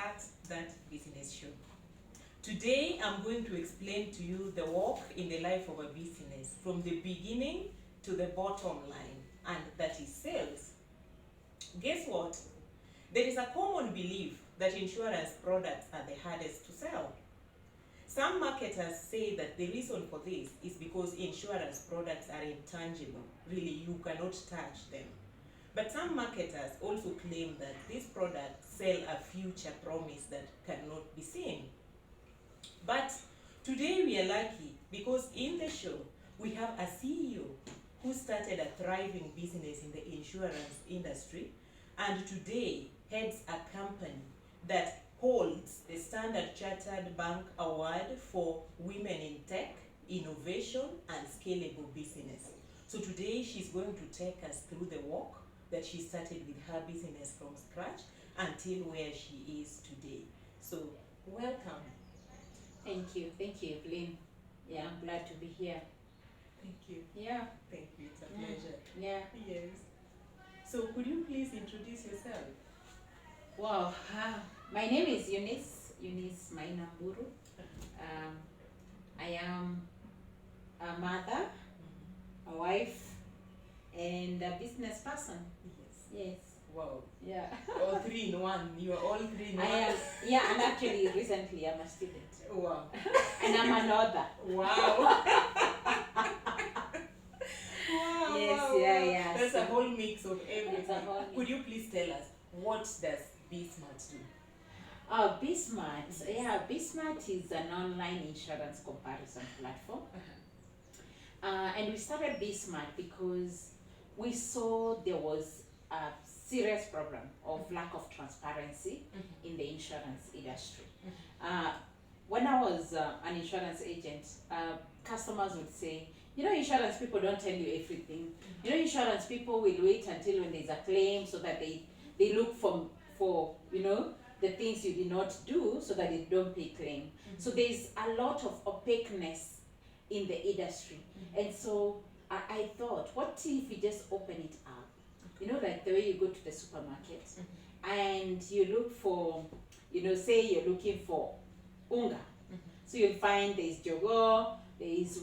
Start That Business Show. Today I'm going to explain to you the walk in the life of a business from the beginning to the bottom line, and that is sales. Guess what? There is a common belief that insurance products are the hardest to sell. Some marketers say that the reason for this is because insurance products are intangible. Really, you cannot touch them. But some marketers also claim that these products sell a future promise that cannot be seen. But today we are lucky because in the show we have a CEO who started a thriving business in the insurance industry and today heads a company that holds the Standard Chartered Bank Award for Women in Tech, Innovation and Scalable Business. So today she's going to take us through the walk that she started with her business from scratch until where she is today. So welcome. Thank you, Evelyn. Yeah, I'm glad to be here. Thank you. Yeah. Thank you, it's a pleasure. Yeah. Yes. So could you please introduce yourself? Wow. My name is Eunice Mainamburu. I am a mother, a wife, and a business person. Yes. Wow. Yeah. All three in one. You are all three in one. I am. Yeah, and actually recently I'm a student. Wow. And I'm an author. Wow. Wow. Yes, Wow. yeah. That's a whole mix of everything. Could Mix. you please tell us, what does Bismart do? Oh, Bismart. Yeah, Bismart is an online insurance comparison platform. And we started Bismart because we saw there was a serious problem of lack of transparency in the insurance industry. When I was an insurance agent, customers would say, insurance people don't tell you everything. Insurance people will wait until when there's a claim so that they look for the things you did not do so that they don't pay claim. So there's a lot of opaqueness in the industry. And so I thought, what if we just open it up? Like the way you go to the supermarket and you look for, say you're looking for unga. So you'll find there's jogo, there's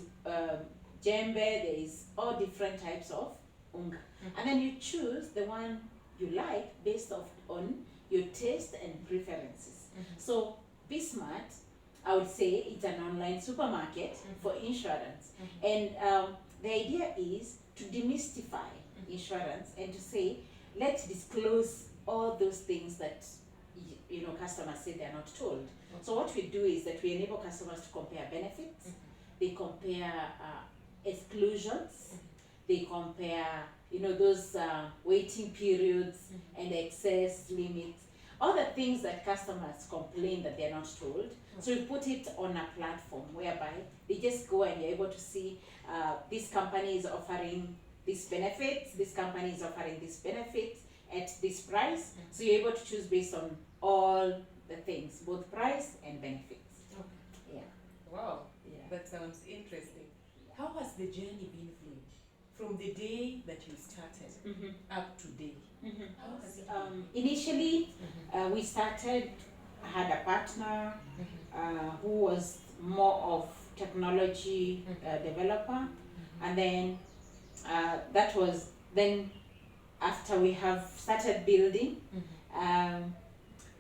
jembe, there's all different types of unga. And then you choose the one you like based on your taste and preferences. So Bismart, I would say it's an online supermarket for insurance. And the idea is to demystify insurance and to say, let's disclose all those things that customers say they're not told. So what we do is that we enable customers to compare benefits, they compare exclusions, they compare those waiting periods and excess limits, all the things that customers complain that they're not told. So we put it on a platform whereby they just go and you're able to see this company is offering this benefits, this company is offering this benefit at this price. So you're able to choose based on all the things, both price and benefits. Okay. Yeah. Wow. Yeah. That sounds interesting. How has the journey been for you? From the day that you started up to date? How has it been? Initially, we started, I had a partner who was more of technology developer, and then that was then after we have started building,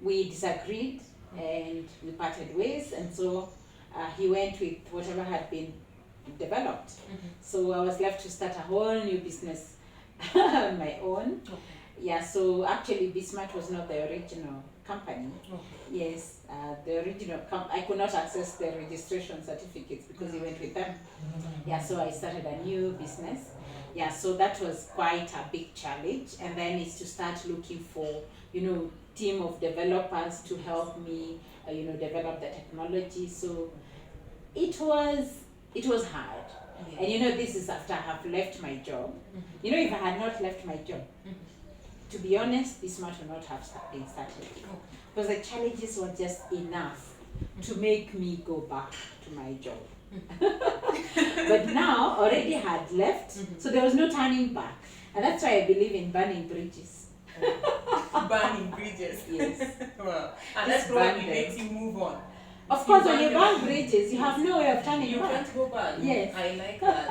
we disagreed and we parted ways, and so he went with whatever had been developed. So I was left to start a whole new business on my own. Okay. Yeah, so actually Bismart was not the original company. Okay. Yes, the original I could not access the registration certificates because he went with them. Yeah, so I started a new business. Yeah, so that was quite a big challenge, and then it's to start looking for team of developers to help me develop the technology. So it was hard. And this is after I have left my job. If I had not left my job, to be honest, Bismart would not have been started. Because the challenges were just enough to make me go back to my job. But now already had left, so there was no turning back. And that's why I believe in burning bridges. burning bridges. Yes. Wow. And Just that probably burn them. makes you move on. Of If course, when you them, burn bridges, you have no way of turning you back. can't go back. Yes. I like that.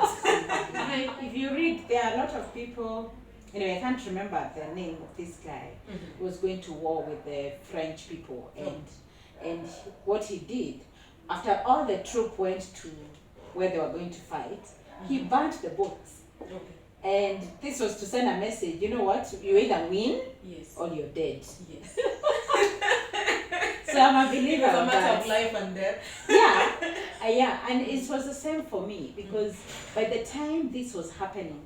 And if you read, there are a lot of people. Anyway, I can't remember the name of this guy. Who was going to war with the French people, and what he did after all the troop went to where they were going to fight, he burnt the boats. Okay. And this was to send a message. You know what? You either win Yes. or you're dead. Yes. So I'm a believer It's a of matter that. of life and death. Yeah, yeah, and it was the same for me because by the time this was happening,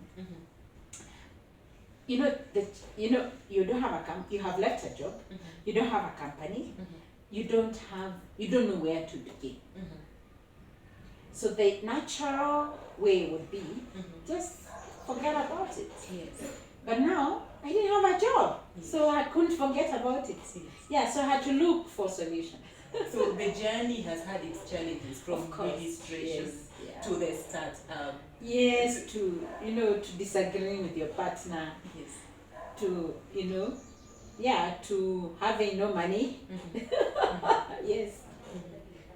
you know you don't have you have left a job, you don't have a company, you don't know where to begin. So the natural way would be just forget about it. Yes. But now I didn't have a job, so I couldn't forget about it. Yes. Yeah, so I had to look for solutions. So the journey has had its challenges from Of course, registration yes, yeah. to the start. Yes, to disagreeing with your partner, Yes. to to having no money. Yes.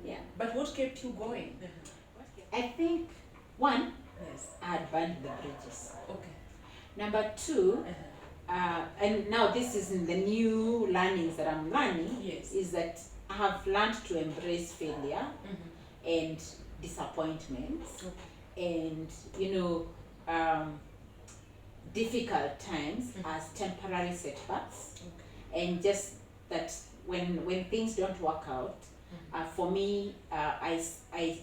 Yeah. But what kept you going? I think one, Yes. I had burned the bridges. Okay. Number two, and now this is in the new learnings that I'm learning, Yes. is that I have learned to embrace failure and disappointments and difficult times as temporary setbacks, and just that when things don't work out, for me, I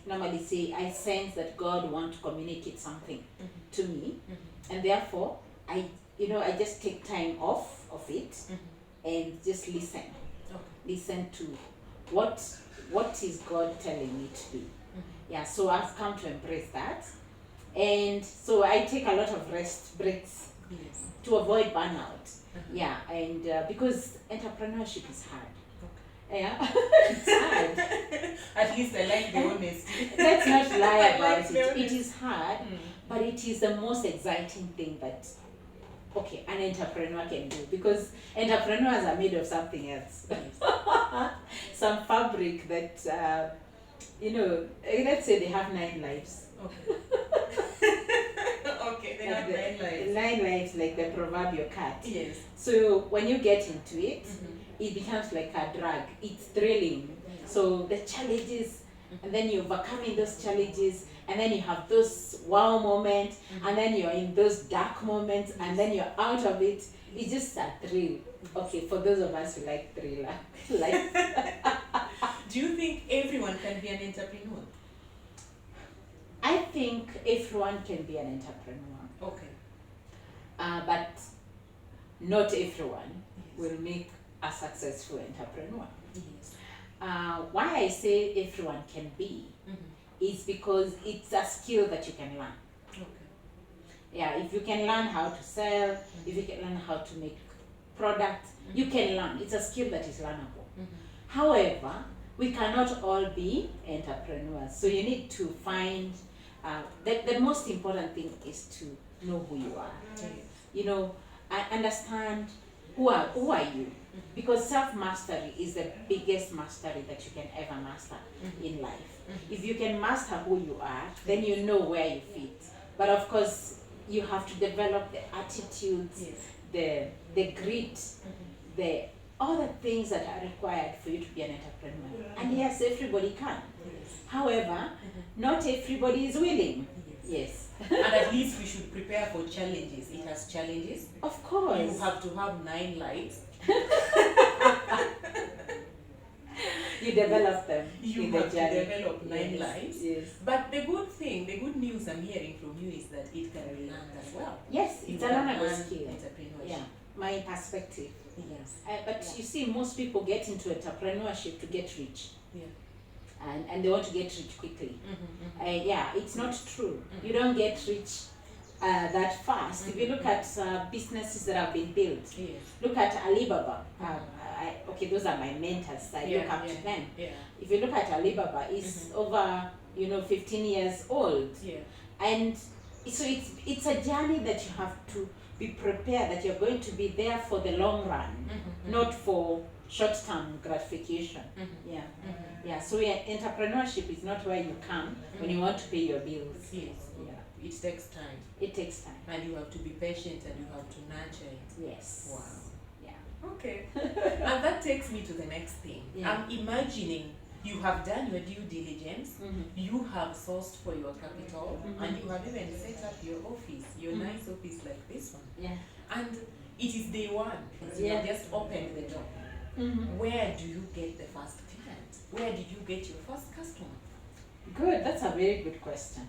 normally say I sense that God wants to communicate something to me, and therefore I just take time off of it and just listen. Listen to what is God telling me to do. Yeah, so I've come to embrace that, and so I take a lot of rest breaks to avoid burnout. Yeah, and because entrepreneurship is hard. Yeah, it's hard. At least I like the honesty. Let's not lie I about like the it. honesty. It is hard, but it is the most exciting thing that an entrepreneur can do, because entrepreneurs are made of something else. Some fabric that let's say they have 9 lives. Okay. Okay, they have 9 lives. 9 lives, like the proverbial cat. Yes. So when you get into it, it becomes like a drug. It's thrilling. So the challenges, and then you're overcoming those challenges, and then you have those wow moments, and then you're in those dark moments, and then you're out of it. It's just a thrill. Okay, for those of us who like thriller. Do you think everyone can be an entrepreneur? I think everyone can be an entrepreneur. Okay. But not everyone will make a successful entrepreneur. Yes. Why I say everyone can be is because it's a skill that you can learn. Okay. Yeah, if you can learn how to sell, if you can learn how to make products, you can learn. It's a skill that is learnable. However, we cannot all be entrepreneurs. So you need to find, the most important thing is to know who you are. Yes. Understand who are you. Because self-mastery is the biggest mastery that you can ever master in life. If you can master who you are, then you know where you fit. But of course, you have to develop the attitudes, the grit, all the things that are required for you to be an entrepreneur. And yes, everybody can. However, not everybody is willing. Yes. And at least we should prepare for challenges. It has challenges. Of course. You have to have 9 lives. You develop them. You have to develop 9 lives. Yes. But the good news I'm hearing from you is that it can be learned as well. Yes, it's a You can learnable learn skill. entrepreneurship. Yeah, my perspective. Yes. But you see, most people get into entrepreneurship to get rich. Yeah. And they want to get rich quickly. It's not true. You don't get rich that fast. If you look at businesses that have been built, look at Alibaba. Those are my mentors. I look up to them. Yeah. If you look at Alibaba, it's over 15 years old. Yeah. And so it's a journey that you have to be prepared that you're going to be there for the long run, not for short-term gratification. Yeah. Yeah, so entrepreneurship is not where you come when you want to pay your bills. Yes. Yeah. It takes time. It takes time. And you have to be patient and you have to nurture it. Yes. Wow. Yeah. Okay. And that takes me to the next thing. Yeah. I'm imagining you have done your due diligence, you have sourced for your capital, and you have even set up your office, your nice office like this one. Yeah. And it is day one. You have just opened the door. Where do you get the first client? Where did you get your first customer? Good, that's a very good question.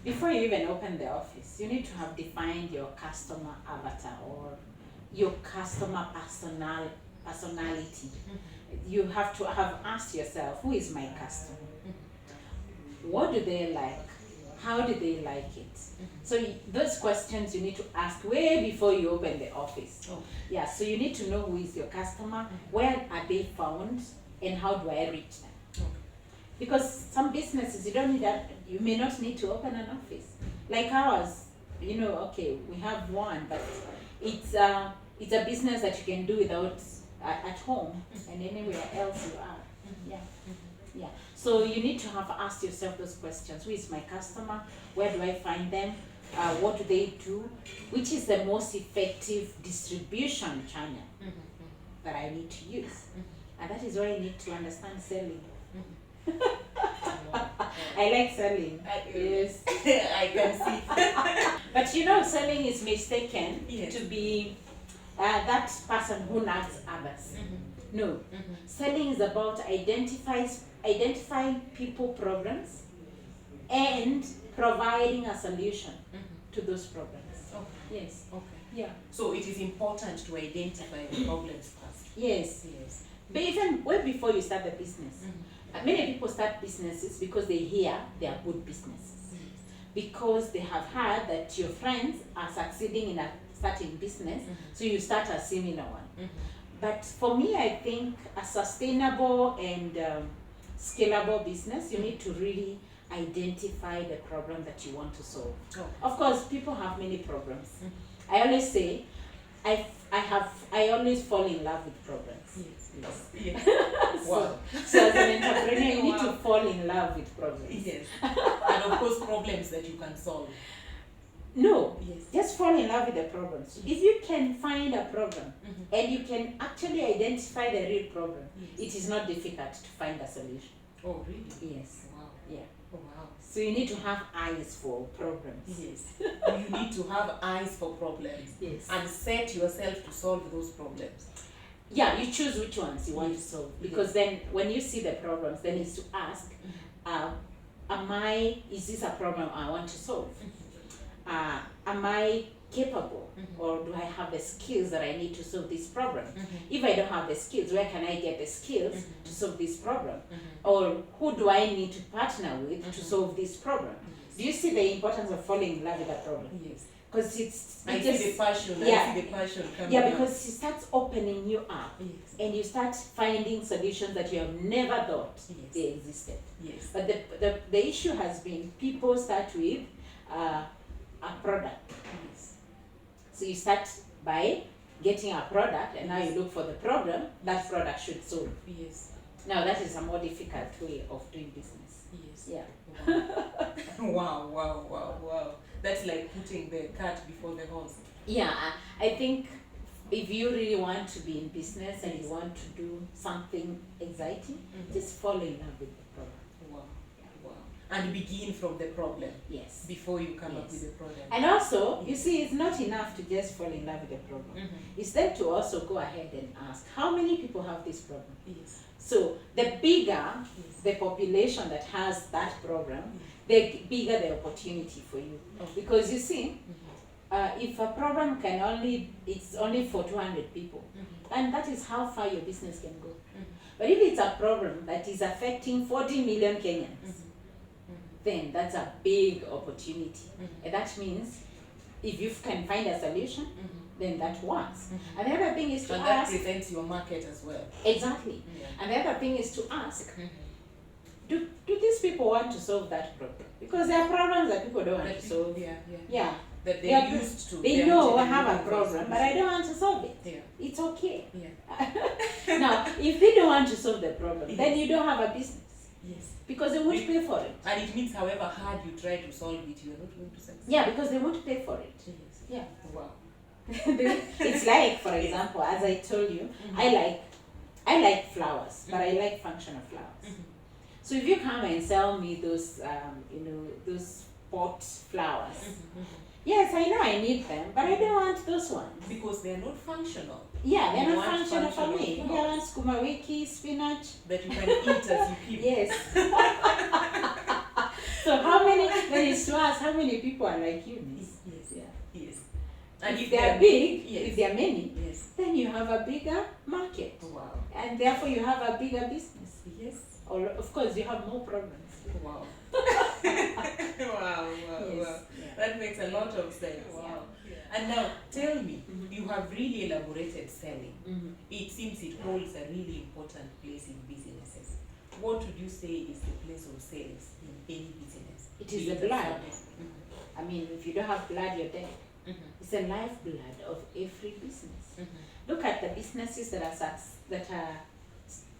Before you even open the office, you need to have defined your customer avatar or your customer personality. You have to have asked yourself, who is my customer? What do they like? How do they like it? So those questions you need to ask way before you open the office. Yeah, so you need to know who is your customer, where are they found, and how do I reach them? Because some businesses you may not need to open an office. Like ours, okay, we have one, but it's a business that you can do without at home and anywhere else you are. Yeah. So you need to have asked yourself those questions. Who is my customer? Where do I find them? What do they do? Which is the most effective distribution channel that I need to use? And that is why I need to understand selling. I like selling. Yes. I can see. But selling is mistaken to be that person who nags others. No. Selling is about identifying people problems and providing a solution to those problems. Yes. Yeah. So it is important to identify the problems first. Yes. But even way before you start the business, many people start businesses because they hear they are good businesses. Because they have heard that your friends are succeeding in a certain business, so you start a similar one. But for me, I think a sustainable and scalable business, you need to really identify the problem that you want to solve. Of course, people have many problems. I always say, I always fall in love with problems. Yes. Wow. So as an entrepreneur, you need to fall in love with problems. Yes. And of course, problems that you can solve. No, just fall in love with the problems. If you can find a problem and you can actually identify the real problem, it is not difficult to find a solution. Oh, really? Yes. Wow. Yeah. Oh, wow. So you need to have eyes for problems. Yes. You need to have eyes for problems. Yes. And set yourself to solve those problems. Yeah, you choose which ones you want to solve. Because then when you see the problems, then it's to ask, is this a problem I want to solve? Am I capable or do I have the skills that I need to solve this problem? If I don't have the skills, where can I get the skills to solve this problem? Or who do I need to partner with to solve this problem? Do you see the importance of falling in love with a problem? Yes. Because I see the passion. Yeah. I see the passion coming. Yeah, because it starts opening you up. Yes. And you start finding solutions that you have never thought they existed. Yes. But the issue has been people start with a product. Yes. So you start by getting a product and now you look for the problem that product should solve. Yes. Now that is a more difficult way of doing business. Yes. Yeah. Wow. That's like putting the cart before the horse. Yeah, I think if you really want to be in business and you want to do something exciting, just fall in love with the problem. Wow. And begin from the problem. Yes. Before you come up with the problem. And also, you see, it's not enough to just fall in love with the problem. It's then to also go ahead and ask, how many people have this problem? Yes. So the bigger the population that has that problem, the bigger the opportunity for you. Because you see, if a problem it's only for 200 people, and that is how far your business can go. But if it's a problem that is affecting 40 million Kenyans, then that's a big opportunity. And that means if you can find a solution, then that works. And the other thing is to and ask. that presents your market as well. Exactly. And the other thing is to ask, do these people want to solve that problem? Because there are problems that people don't want to solve. Yeah. that They are they're used to. They they're know I actually have a looking for problem, but I don't want to solve it. Yeah. It's okay. Yeah. Now, if they don't want to solve the problem, Yes. then you don't have a business Yes. because they won't pay for it. And it means however hard you try to solve it, you are not going to succeed. Yeah, because they won't pay for it. Yes. Yeah. Wow. It's like, for example, as I told you, I like flowers, but I like functional flowers. Mhm. So if you come and sell me those, those pot flowers, yes, I know I need them, but I don't want those ones. Because they are not functional. Yeah, they're You not want functional for me. functional Yeah, I want sukuma wiki, spinach. That you can eat as you keep. Yes. So how many, when it's to us, how many people are like you, Miss? Yes. Yeah. Yes. And If they are big, if they are many, yes. then you have a bigger market. Wow. And therefore you have a bigger business. Yes. Or of course you have more problems. Wow. Wow. Yes. Wow. Yeah. That makes a lot of sense. Wow. And now tell me, you have really elaborated selling. It seems it holds a really important place in businesses. What would you say is the place of sales in any business? It is Be the a blood. service. I mean, if you don't have blood, you're dead. It's the lifeblood of every business. Look at the businesses that are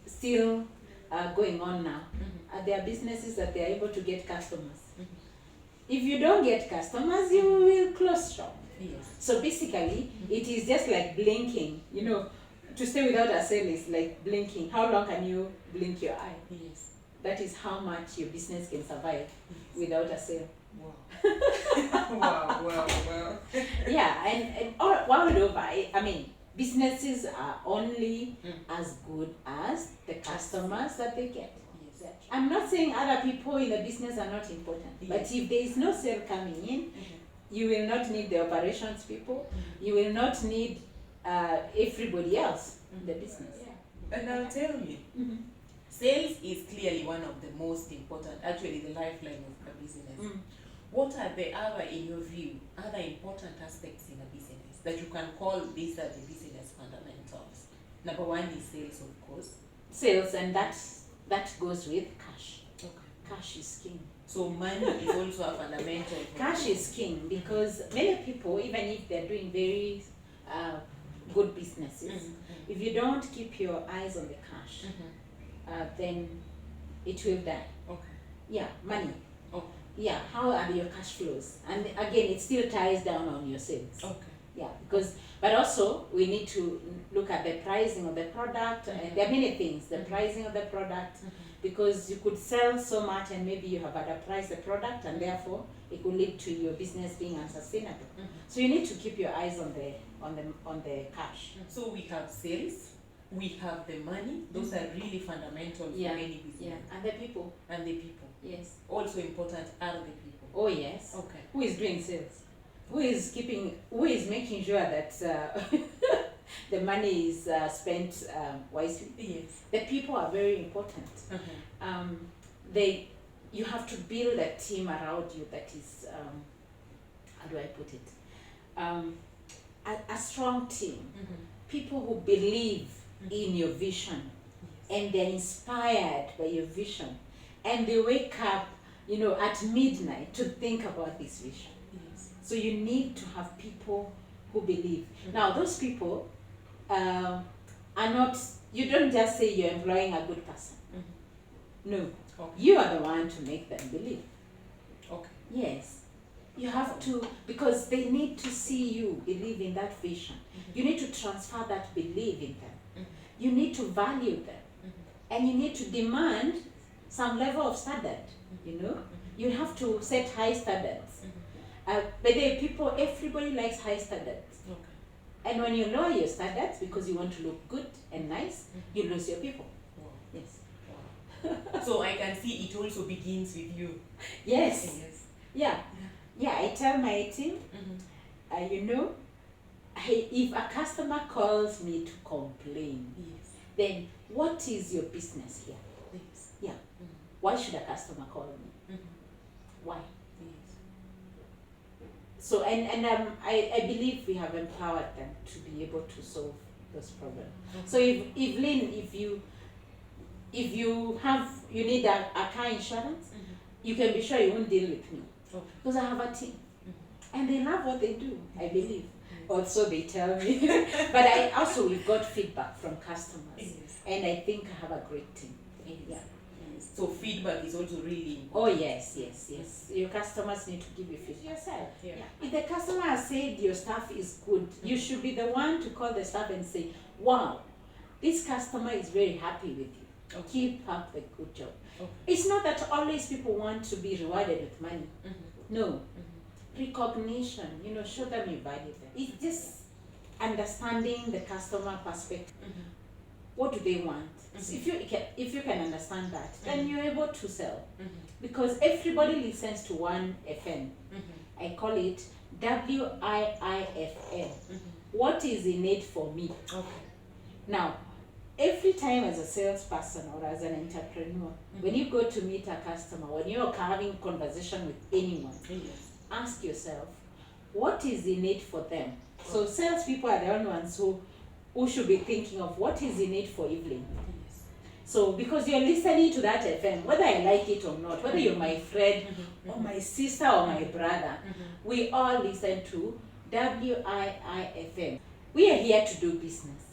still going on now. They are businesses that they are able to get customers. If you don't get customers, you will close shop. Yes. So basically, it is just like blinking. You know, to stay without a sale is like blinking. How long can you blink your eye? Yes. That is how much your business can survive without a sale. Wow. Wow. Yeah, and all world over, I mean, businesses are only as good as the customers that they get. Yes. I'm not saying other people in the business are not important, but Yes. if there is no sale coming in, you will not need the operations people, you will not need everybody else in the business. And now tell me, sales is clearly one of the most important, actually the lifeline of a business. What are the other, in your view, other important aspects in a business that you can call these are the business fundamentals? Number one is sales, of course. Sales, and that goes with cash. Okay. Cash is king. So money is also a fundamental. Cash is king because many people, even if they're doing very good businesses, if you don't keep your eyes on the cash, then it will die. Okay. Yeah, money. Okay. Yeah, how are your cash flows? And again, it still ties down on your sales. Okay. Yeah, because, but also we need to look at the pricing of the product. There are many things, the pricing of the product, because you could sell so much and maybe you have underpriced the product and therefore it could lead to your business being unsustainable. So you need to keep your eyes on the cash. So we have sales, we have the money. Those are really fundamental for any business. Yeah, and the people. And the people. Yes. Also important are the people. Oh yes. Okay. Who is doing sales? Who is making sure that the money is spent wisely? Yes. The people are very important. You have to build a team around you that is, how do I put it? A strong team. People who believe in your vision and they're inspired by your vision and they wake up, at midnight to think about this vision. Yes. So you need to have people who believe. Now those people are not, you don't just say you're employing a good person. No, Okay. you are the one to make them believe. Okay. Yes, you have to, because they need to see you believe in that vision. You need to transfer that belief in them. You need to value them. And you need to demand some level of standard, You have to set high standards. But everybody likes high standards. Okay. And when you lower your standards because you want to look good and nice, you lose your people. Wow. Yes. Wow. So I can see it also begins with you. Yes. Yes. Yeah. Yeah, I tell my team, if a customer calls me to complain, Yes. then what is your business here? Yes. Yeah. Why should a customer call me? Why? Yes. So, I believe we have empowered them to be able to solve those problems. So if Lynn, if you need a car insurance, you can be sure you won't deal with me Okay. because I have a team. And they love what they do, I believe. Also, they tell me. But I also, we got feedback from customers. Yes. And I think I have a great team. Yeah. So feedback is also really important. Oh yes. Your customers need to give you feedback yourself. Yeah. If the customer has said your stuff is good, you should be the one to call the staff and say, wow, this customer is very happy with you. Okay. Keep up the good job. Okay. It's not that always people want to be rewarded with money. No. Recognition, show them you value them. It's just understanding the customer perspective. What do they want? So if you can understand that, then you're able to sell. Because everybody listens to one FM. I call it WIIFM. What is in it for me? Okay. Now, every time as a salesperson or as an entrepreneur, when you go to meet a customer, when you're having conversation with anyone, ask yourself, what is in it for them? So salespeople are the only ones who should be thinking of what is in it for Evelyn. So because you're listening to that FM, whether I like it or not, whether you're my friend or my sister or my brother, we all listen to WIIFM. We are here to do business.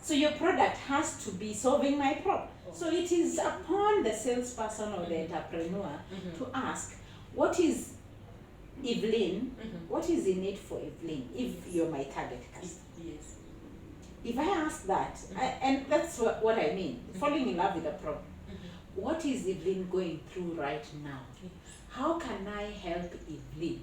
So your product has to be solving my problem. So it is upon the salesperson or the entrepreneur to ask, what is Evelyn, what is in it for Evelyn if you're my target customer? Yes. If I ask that, and that's what I mean, falling in love with a problem. What is Evelyn going through right now? How can I help Evelyn?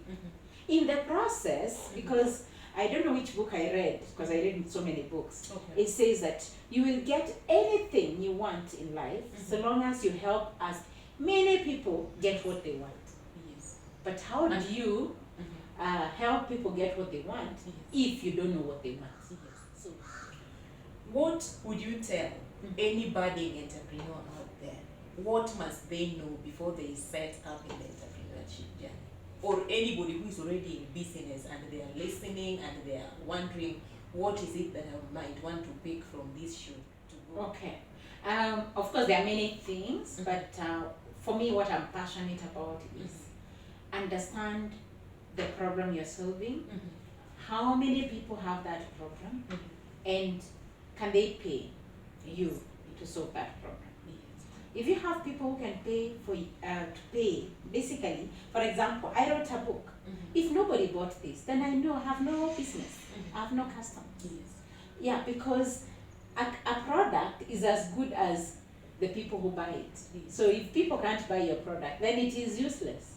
In the process, because I don't know which book I read, because I read so many books, it says that you will get anything you want in life so long as you help as many people get what they want. But how do you help people get what they want if you don't know what they want? So, what would you tell any budding entrepreneur out there? What must they know before they set up in the entrepreneurship journey? Or anybody who is already in business and they are listening and they are wondering, what is it that I might want to pick from this show to go? Okay. Of course, there are many things, but for me, what I'm passionate about is understand the problem you're solving, how many people have that problem, and can they pay you to solve that problem. If you have people who can pay for to pay, basically, for example, I wrote a book. If nobody bought this, then I have no business. I have no customers. Yeah, because a product is as good as the people who buy it. So if people can't buy your product, then it is useless.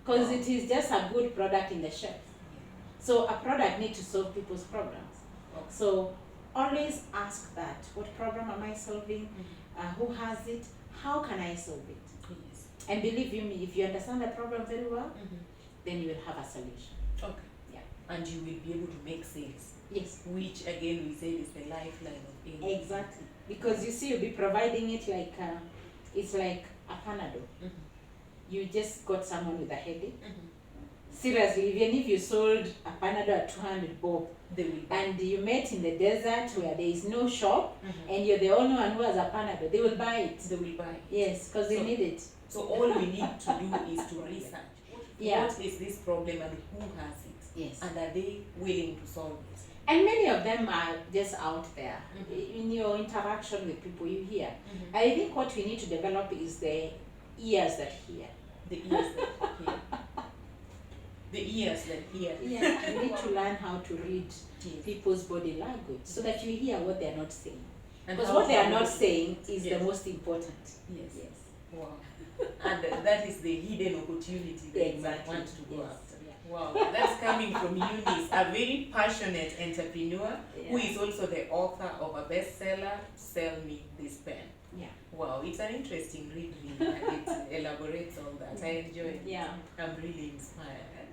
Because it is just a good product in the shelf. So a product needs to solve people's problems. So always ask that. What problem am I solving? Who has it? How can I solve it? And believe you me, if you understand the problem very well, then you will have a solution. Okay. Yeah. And you will be able to make sales. Yes. Which again we say is the lifeline of any. Exactly. Because you see, you'll be providing it like, it's like a Panadol. You just got someone with a headache. Seriously, even if you sold a Panadol at 200 bob, and you met in the desert where there is no shop, and you're the only one who has a Panadol, they will buy it. They will buy it. Yes, because they need it. So all we need to do is to research. What is this problem and who has it? Yes. And are they willing to solve it? And many of them are just out there. In your interaction with people, you hear. I think what we need to develop is the ears that hear. The ears that hear. The ears that hear. Yeah, you need to learn how to read people's body language so that you hear what they are not saying. Because what they are not saying is the most important. Yes. Wow. And that is the hidden opportunity that you might want to go after. Wow, that's coming from Eunice, a very passionate entrepreneur who is also the author of a bestseller, Sell Me This Pen. Yeah. Wow, it's an interesting read, really, and it elaborates all that. I enjoy it. Yeah. I'm really inspired.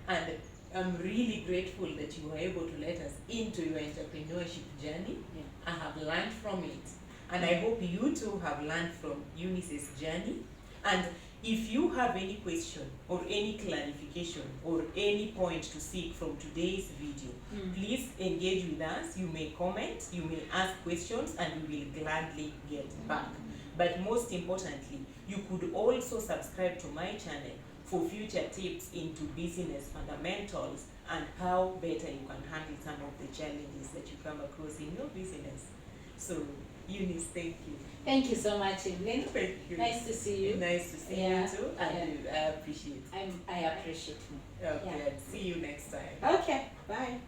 And I'm really grateful that you were able to let us into your entrepreneurship journey. I have learned from it. And I hope you too have learned from Eunice's journey. And if you have any question or any clarification or any point to seek from today's video, please engage with us. You may comment, you may ask questions, and we will gladly get back. But most importantly, you could also subscribe to my channel for future tips into business fundamentals and how better you can handle some of the challenges that you come across in your business. So, Eunice, thank you. Thank you so much, Evelyn. Thank you. Nice to see you. Nice to see you too. And I appreciate it. I appreciate you. Okay, Yeah. and see you next time. Okay, bye.